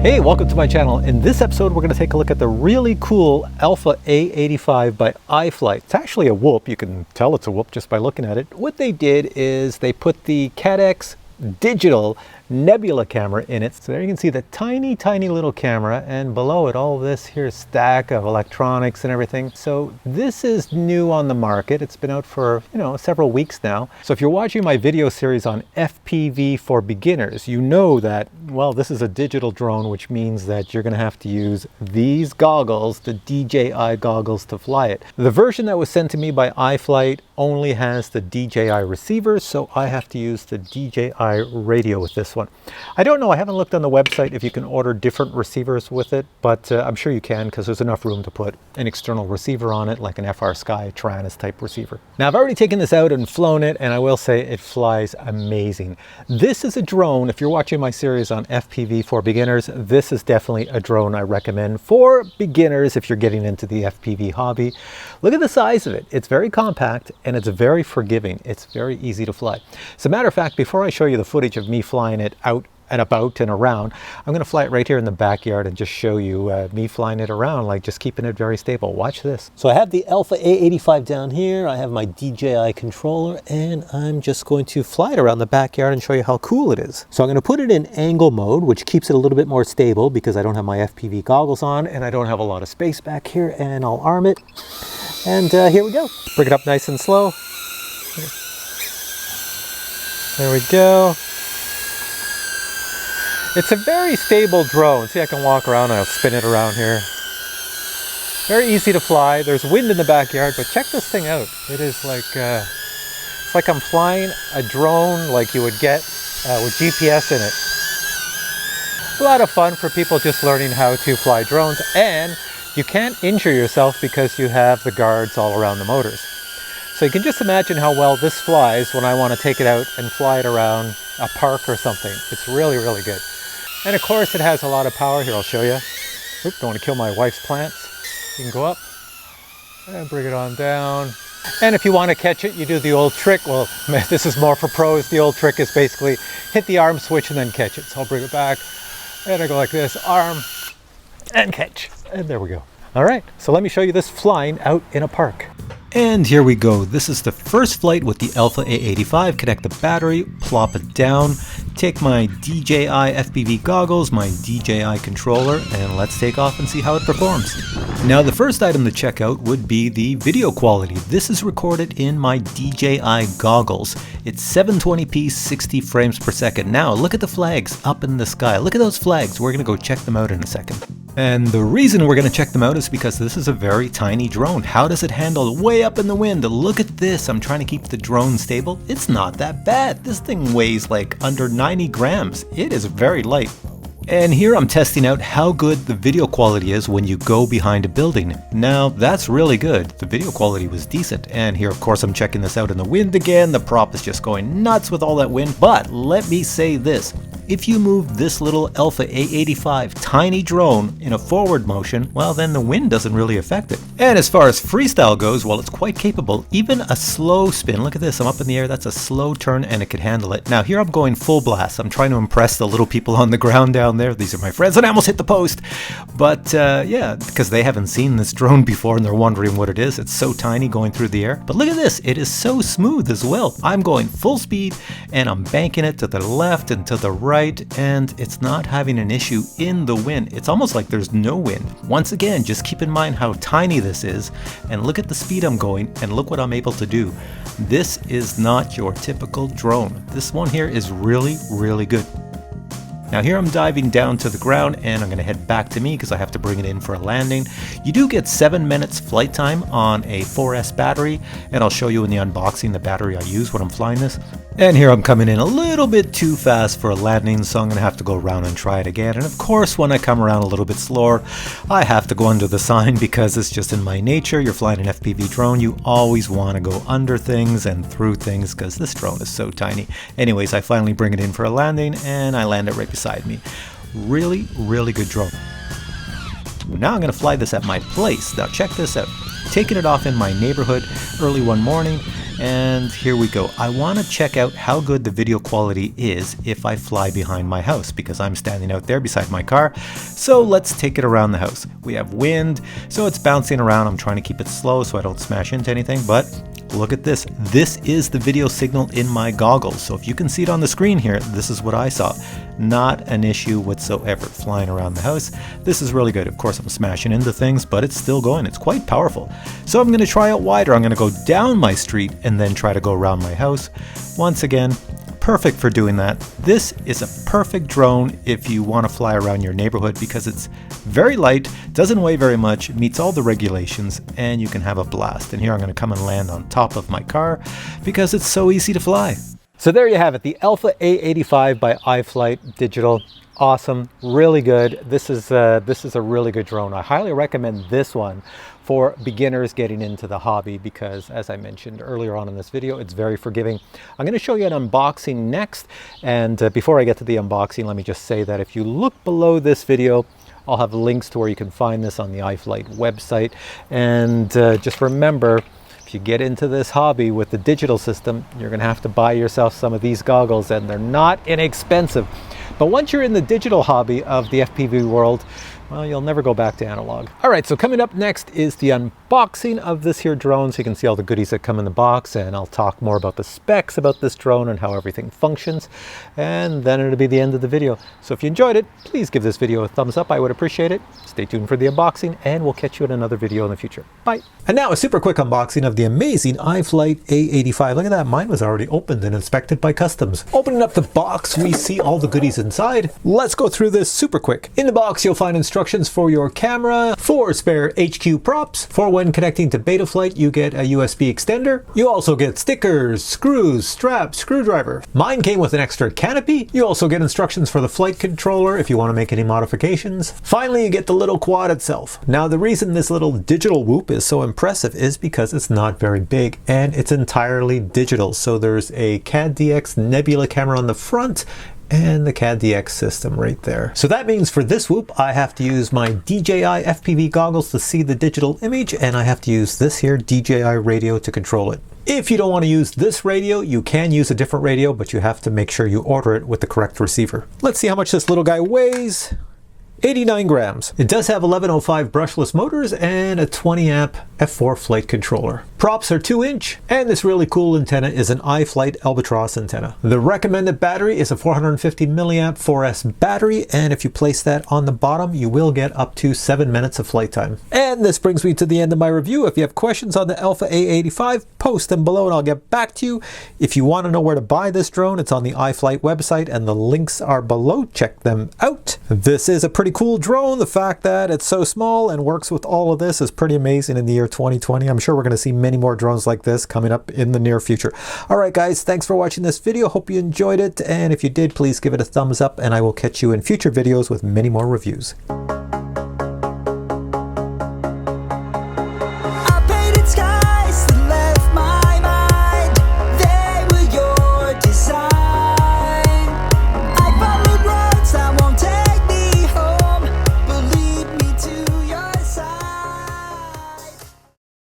Hey, welcome to my channel. In this episode, we're going to take a look at the really cool ALPHA A85 by iFlight. It's actually a Whoop. You can tell it's a Whoop just by looking at it. What they did is they put the Caddx digital Nebula camera in it. So there you can see the tiny little camera, and below it all this here stack of electronics and everything. So this is new on the market. It's been out for several weeks now. So if you're watching my video series on FPV for beginners, you know that, well, this is a digital drone, which means that you're going to have to use these goggles, the DJI goggles, to fly it. The version that was sent to me by iFlight only has the DJI receiver, so I have to use the DJI radio with this one. I don't know, I haven't looked on the website if you can order different receivers with it, but I'm sure you can, because there's enough room to put an external receiver on it, like an FR Sky Taranis type receiver. Now, I've already taken this out and flown it, and I will say it flies amazing. This is a drone, if you're watching my series on FPV for beginners, this is definitely a drone I recommend for beginners if you're getting into the FPV hobby. Look at the size of it. It's very compact and it's very forgiving. It's very easy to fly. As a matter of fact, before I show you the footage of me flying it out and about and around, I'm going to fly it right here in the backyard and just show you me flying it around, like just keeping it very stable. Watch this. So I have the ALPHA A85 down here. I have my DJI controller, and I'm just going to fly it around the backyard and show you how cool it is. So I'm going to put it in angle mode, which keeps it a little bit more stable because I don't have my FPV goggles on and I don't have a lot of space back here, and I'll arm it. And here we go. Bring it up nice and slow. There we go. It's a very stable drone. See, I can walk around and I'll spin it around here. Very easy to fly. There's wind in the backyard, but check this thing out. It is like, it's like I'm flying a drone like you would get with GPS in it. A lot of fun for people just learning how to fly drones, and you can't injure yourself because you have the guards all around the motors. So you can just imagine how well this flies when I want to take it out and fly it around a park or something. It's really good. And of course it has a lot of power. Here, I'll show you. Oop, don't want to kill my wife's plants. You can go up and bring it on down. And if you want to catch it, you do the old trick. Well, this is more for pros. The old trick is basically hit the arm switch and then catch it. So I'll bring it back and I go like this, arm and catch. And there we go. All right, so let me show you this flying out in a park. And here we go. This is the first flight with the ALPHA A85. Connect the battery, plop it down, take my DJI FPV goggles, my DJI controller, and let's take off and see how it performs. Now, the first item to check out would be the video quality. This is recorded in my DJI goggles. It's 720p, 60 frames per second. Now, look at the flags up in the sky. Look at those flags. We're going to go check them out in a second. And the reason we're going to check them out is because this is a very tiny drone. How does it handle way up in the wind? Look at this. I'm trying to keep the drone stable. It's not that bad. This thing weighs like under 90 grams. It is very light. And here I'm testing out how good the video quality is when you go behind a building. Now, that's really good. The video quality was decent. And here, of course, I'm checking this out in the wind again. The prop is just going nuts with all that wind. But let me say this. If you move this little ALPHA A85 tiny drone in a forward motion, well, then the wind doesn't really affect it. And as far as freestyle goes, well, it's quite capable. Even a slow spin, look at this, I'm up in the air, that's a slow turn and it could handle it. Now here I'm going full blast. I'm trying to impress the little people on the ground down there. These are my friends, and I almost hit the post. But yeah, because they haven't seen this drone before and they're wondering what it is. It's so tiny going through the air. But look at this, it is so smooth as well. I'm going full speed and I'm banking it to the left and to the right, and it's not having an issue in the wind. It's almost like there's no wind. Once again, just keep in mind how tiny this is, and look at the speed I'm going, and look what I'm able to do. This is not your typical drone. This one here is really good. Now here I'm diving down to the ground, and I'm going to head back to me because I have to bring it in for a landing. You do get 7 minutes flight time on a 4S battery, and I'll show you in the unboxing the battery I use when I'm flying this. And here I'm coming in a little bit too fast for a landing, so I'm going to have to go around and try it again. And of course, when I come around a little bit slower, I have to go under the sign because it's just in my nature. You're flying an FPV drone, you always want to go under things and through things because this drone is so tiny. Anyways, I finally bring it in for a landing, and I land it right beside me. Really good drone. Now I'm going to fly this at my place. Now check this out. Taking it off in my neighborhood early one morning, And here we go. I want to check out how good the video quality is if I fly behind my house, because I'm standing out there beside my car. So let's take it around the house. We have wind, so it's bouncing around. I'm trying to keep it slow so I don't smash into anything, but look at this. This is the video signal in my goggles. So if you can see it on the screen here, this is what I saw. Not an issue whatsoever flying around the house. This is really good. Of course, I'm smashing into things, but it's still going. It's quite powerful. So I'm going to try it wider. I'm going to go down my street and then try to go around my house. Once again, perfect for doing that. This is a perfect drone if you want to fly around your neighborhood because it's very light, doesn't weigh very much, meets all the regulations, and you can have a blast. And here I'm going to come and land on top of my car because it's so easy to fly. So there you have it, the ALPHA A85 by iFlight Digital. Awesome, really good. This is a really good drone. I highly recommend this one for beginners getting into the hobby because, as I mentioned earlier on in this video, it's very forgiving. I'm going to show you an unboxing next, and before I get to the unboxing, let me just say that if you look below this video, I'll have links to where you can find this on the iFlight website. And just remember, if you get into this hobby with the digital system, you're going to have to buy yourself some of these goggles, and they're not inexpensive. But once you're in the digital hobby of the FPV world, well, you'll never go back to analog. All right, so coming up next is the unboxing of this here drone, so you can see all the goodies that come in the box, and I'll talk more about the specs about this drone and how everything functions, and then it'll be the end of the video. So if you enjoyed it, please give this video a thumbs up. I would appreciate it. Stay tuned for the unboxing, and we'll catch you in another video in the future. Bye. And now a super quick unboxing of the amazing iFlight A85. Look at that, mine was already opened and inspected by customs. Opening up the box, we see all the goodies inside. Let's go through this super quick. In the box, you'll find instructions for your camera, 4 spare HQ props. For when connecting to Betaflight, you get a USB extender. You also get stickers, screws, straps, screwdriver. Mine came with an extra canopy. You also get instructions for the flight controller if you want to make any modifications. Finally, you get the little quad itself. Now, the reason this little digital whoop is so impressive is because it's not very big and it's entirely digital. So there's a Caddx Nebula camera on the front and the Caddx system right there. So that means for this whoop, I have to use my DJI FPV goggles to see the digital image, and I have to use this here DJI radio to control it. If you don't want to use this radio, you can use a different radio, but you have to make sure you order it with the correct receiver. Let's see how much this little guy weighs. 89 grams. It does have 1105 brushless motors and a 20 amp F4 flight controller. Props are 2-inch, and this really cool antenna is an iFlight Albatross antenna. The recommended battery is a 450 milliamp 4S battery, and if you place that on the bottom, you will get up to 7 minutes of flight time. And this brings me to the end of my review. If you have questions on the ALPHA A85, post them below and I'll get back to you. If you want to know where to buy this drone, it's on the iFlight website and the links are below. Check them out. This is a pretty cool drone. The fact that it's so small and works with all of this is pretty amazing in the year 2020. I'm sure we're going to see many more drones like this coming up in the near future. All right, guys, thanks for watching this video. Hope you enjoyed it. And if you did, please give it a thumbs up, and I will catch you in future videos with many more reviews.